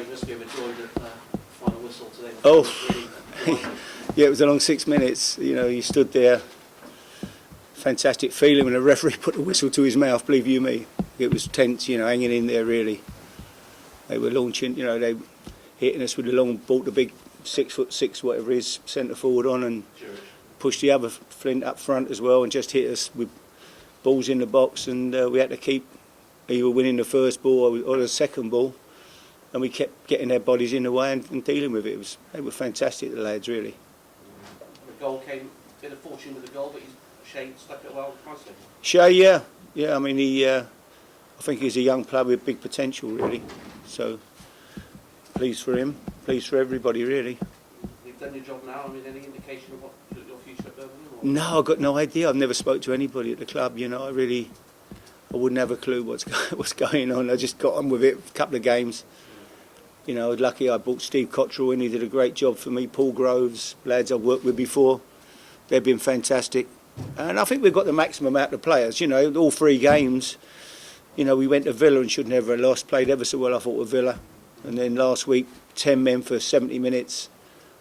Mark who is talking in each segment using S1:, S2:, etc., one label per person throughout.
S1: Harry, you must be overjoyed at the final whistle today.
S2: Oh,
S1: Really
S2: yeah, it was a long 6 minutes. You know, you stood there, fantastic feeling when the referee put the whistle to his mouth, believe you me. It was tense, you know, hanging in there really. They were launching, you know, they hitting us with the long ball, the big 6'6", whatever it is, centre forward on, and pushed the other Flint up front as well and just hit us with balls in the box, and we had to keep either winning the first ball or the second ball, and we kept getting their bodies in the way and dealing with it. They were fantastic, the lads, really.
S1: The goal came, a bit of fortune with the goal, but Shea stuck it well nicely.
S2: Shea, yeah. I mean, I think he's a young player with big potential, really. So pleased for him, pleased for everybody, really.
S1: You've done your job now. I mean, any indication of what your future at Birmingham?
S2: No, I've got no idea. I've never spoke to anybody at the club. You know, I wouldn't have a clue what's going on. I just got on with it. A couple of games. You know, I was lucky I brought Steve Cottrell in. He did a great job for me. Paul Groves, lads I've worked with before. They've been fantastic. And I think we've got the maximum out of players. You know, all 3 games. You know, we went to Villa and should never have lost. Played ever so well, I thought, with Villa. And then last week, 10 men for 70 minutes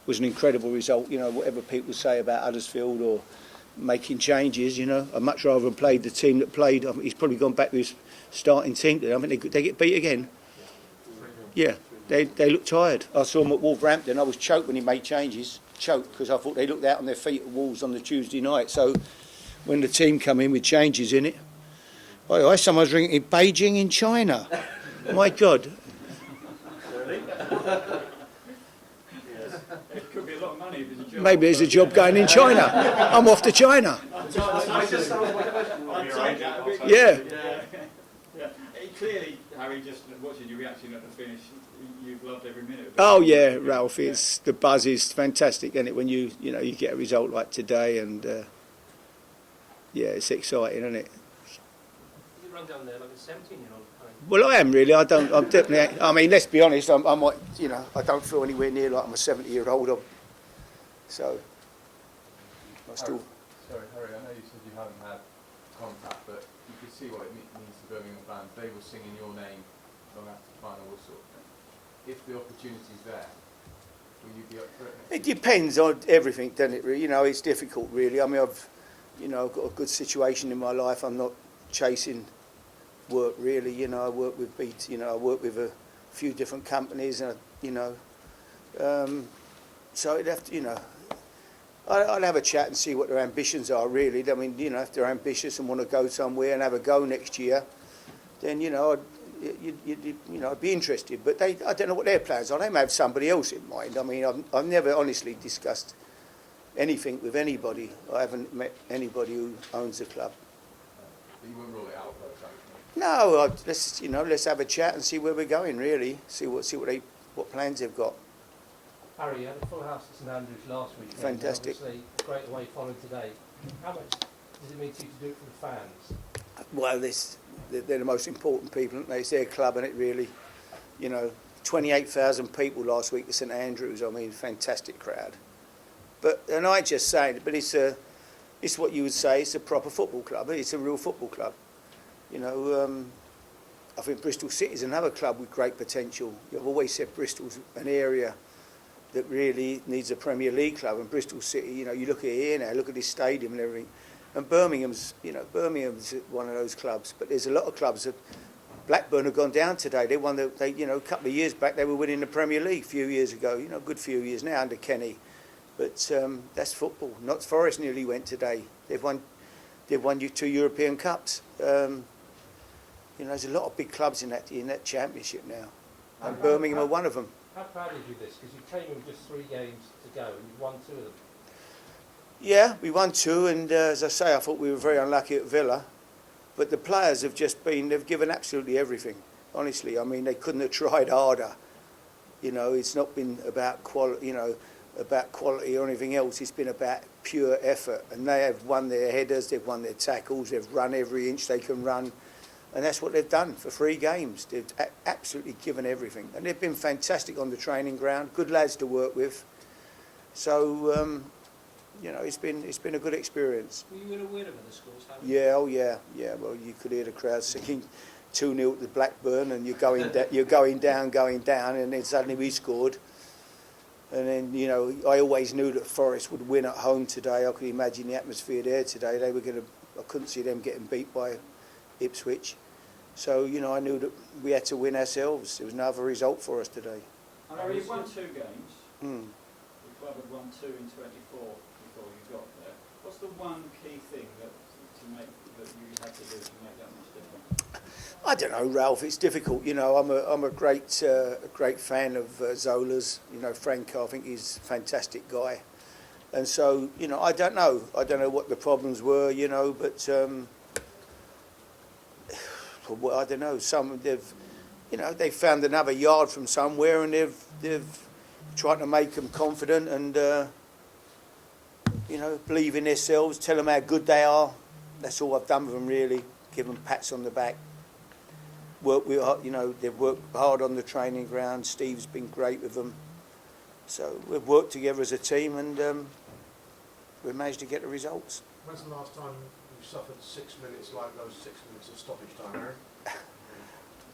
S2: was an incredible result. You know, whatever people say about Huddersfield or making changes, you know, I'd much rather have played the team that played. I think he's probably gone back to his starting team today. I think they get beat again. Yeah, they look tired. I saw them at Wolverhampton. I was choked when he made changes. Choked because I thought they looked out on their feet at Wolves on the Tuesday night. So when the team come in with changes in it, someone's drinking Beijing in China. My God.
S3: It could be a lot of money if there's a job.
S2: Maybe there's a job going in China. I'm off to China. Yeah.
S3: Clearly, Harry, just watching your reaction at the finish, you've loved every minute of it.
S2: Oh yeah, Ralph. The buzz is fantastic, isn't it? When you get a result like today, and yeah, it's exciting, isn't it?
S4: You run down there like a 17-year-old.
S2: Well, I am really. I'm definitely. I mean, let's be honest. I might, I don't feel anywhere near like I'm a 70-year-old. So I still.
S5: Sorry, Harry. I know you said you haven't had contact, but you could see what it means to Birmingham fans. They were singing your name long after the final whistle. If the opportunity's there, will you be up for it?
S2: It depends on everything, doesn't it? Really, it's difficult, really. I mean, I've got a good situation in my life. I'm not chasing work, really. I work with BT. I work with a few different companies, and so it'd have to, I'd have a chat and see what their ambitions are, really. I mean, if they're ambitious and want to go somewhere and have a go next year, then I'd be interested. But I don't know what their plans are. They may have somebody else in mind. I mean, I've never honestly discussed anything with anybody. I haven't met anybody who owns a club.
S5: But you wouldn't rule it out, though, so.
S2: No, let's have a chat and see where we're going. Really, see what plans they've got.
S4: Harry, you had a full house at St Andrews last week.
S2: Fantastic.
S4: Obviously, a great away following today. How much does it mean to you to do it for the fans?
S2: Well, they're the most important people, aren't they? It's their club, and it really, 28,000 people last week at St Andrews. I mean, fantastic crowd. And I just say it, but it's what you would say. It's a proper football club. It's a real football club. I think Bristol City is another club with great potential. I've always said Bristol's an area that really needs a Premier League club, and Bristol City, you look at here now, look at this stadium and everything. And Birmingham's one of those clubs, but there's a lot of clubs that Blackburn have gone down today. They won a couple of years back they were winning the Premier League a few years ago, a good few years now under Kenny. But that's football. Notts Forest nearly went today. They've won 2 European Cups. There's a lot of big clubs in that championship now, and Birmingham are one of them.
S4: How proud of you this? Because you came in with just 3 games to go and you've won 2 of them.
S2: Yeah, we won 2, and as I say, I thought we were very unlucky at Villa. But the players have they've given absolutely everything, honestly. I mean, they couldn't have tried harder. It's not been about quality, or anything else. It's been about pure effort. And they have won their headers, they've won their tackles, they've run every inch they can run. And that's what they've done for 3 games. They've absolutely given everything. And they've been fantastic on the training ground, good lads to work with. So, it's been a good experience.
S4: Were you in a win of the scores?
S2: Yeah, oh yeah. Well, you could hear the crowd 2-0 to Blackburn, and you're going down, and then suddenly we scored. And then, you know, I always knew that Forest would win at home today. I could imagine the atmosphere there today. I couldn't see them getting beat by Ipswich. So, you know, I knew that we had to win ourselves. It was another result for us today.
S3: I know you've won 2 games.
S2: Mm.
S3: The club had won 2 in 24 before you got there. What's the one key thing that you had to do to make that much difference?
S2: I don't know, Ralph. It's difficult. You know, I'm a great fan of Zola's. You know, Frank, I think he's a fantastic guy. And so, you know, I don't know what the problems were. You know, but well, I don't know. They've found another yard from somewhere, and they've tried to make them confident and you know, believe in themselves. Tell them how good they are. That's all I've done with them, really. Give them pats on the back. You know, they've worked hard on the training ground. Steve's been great with them. So we've worked together as a team, and we've managed to get the results.
S6: When's the last time you suffered 6 minutes like those 6 minutes of stoppage time, Harry?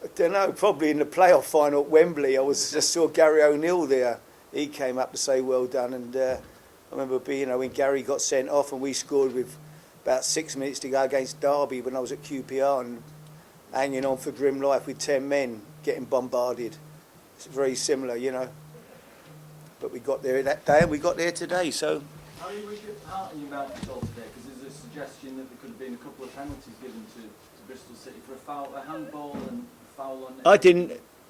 S2: I don't know, probably in the playoff final at Wembley. I just saw Gary O'Neill there. He came up to say well done, and I remember when Gary got sent off and we scored with about 6 minutes to go against Derby when I was at QPR, and hanging on for grim life with 10 men getting bombarded. It's very similar, you know. But we got there that day and we got there today, so.
S7: How are you about the result today? Because there's a suggestion that there could have been a couple of penalties given to Bristol City for a foul, a handball and a foul on.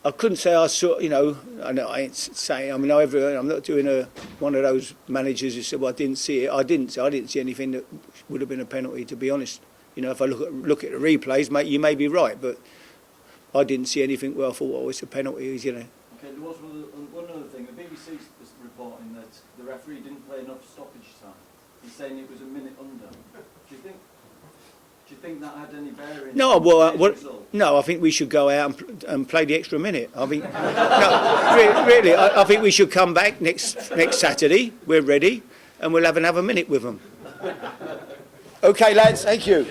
S2: I couldn't say I saw. You know, I ain't saying. I mean, I'm not doing one of those managers who said, "Well, I didn't see it." I didn't see anything that would have been a penalty. To be honest, you know, if I look at the replays, mate, you may be right, but I didn't see anything where I thought, "Oh, it's a penalty." You know.
S7: Okay, there was one other thing. The BBC was reporting that the referee didn't play enough stoppage time. He's saying it was a minute under. Do you think that had any bearing?
S2: No, no. I think we should go out and play the extra minute. I think really. I think we should come back next Saturday. We're ready, and we'll have another minute with them. Okay, lads. Thank you.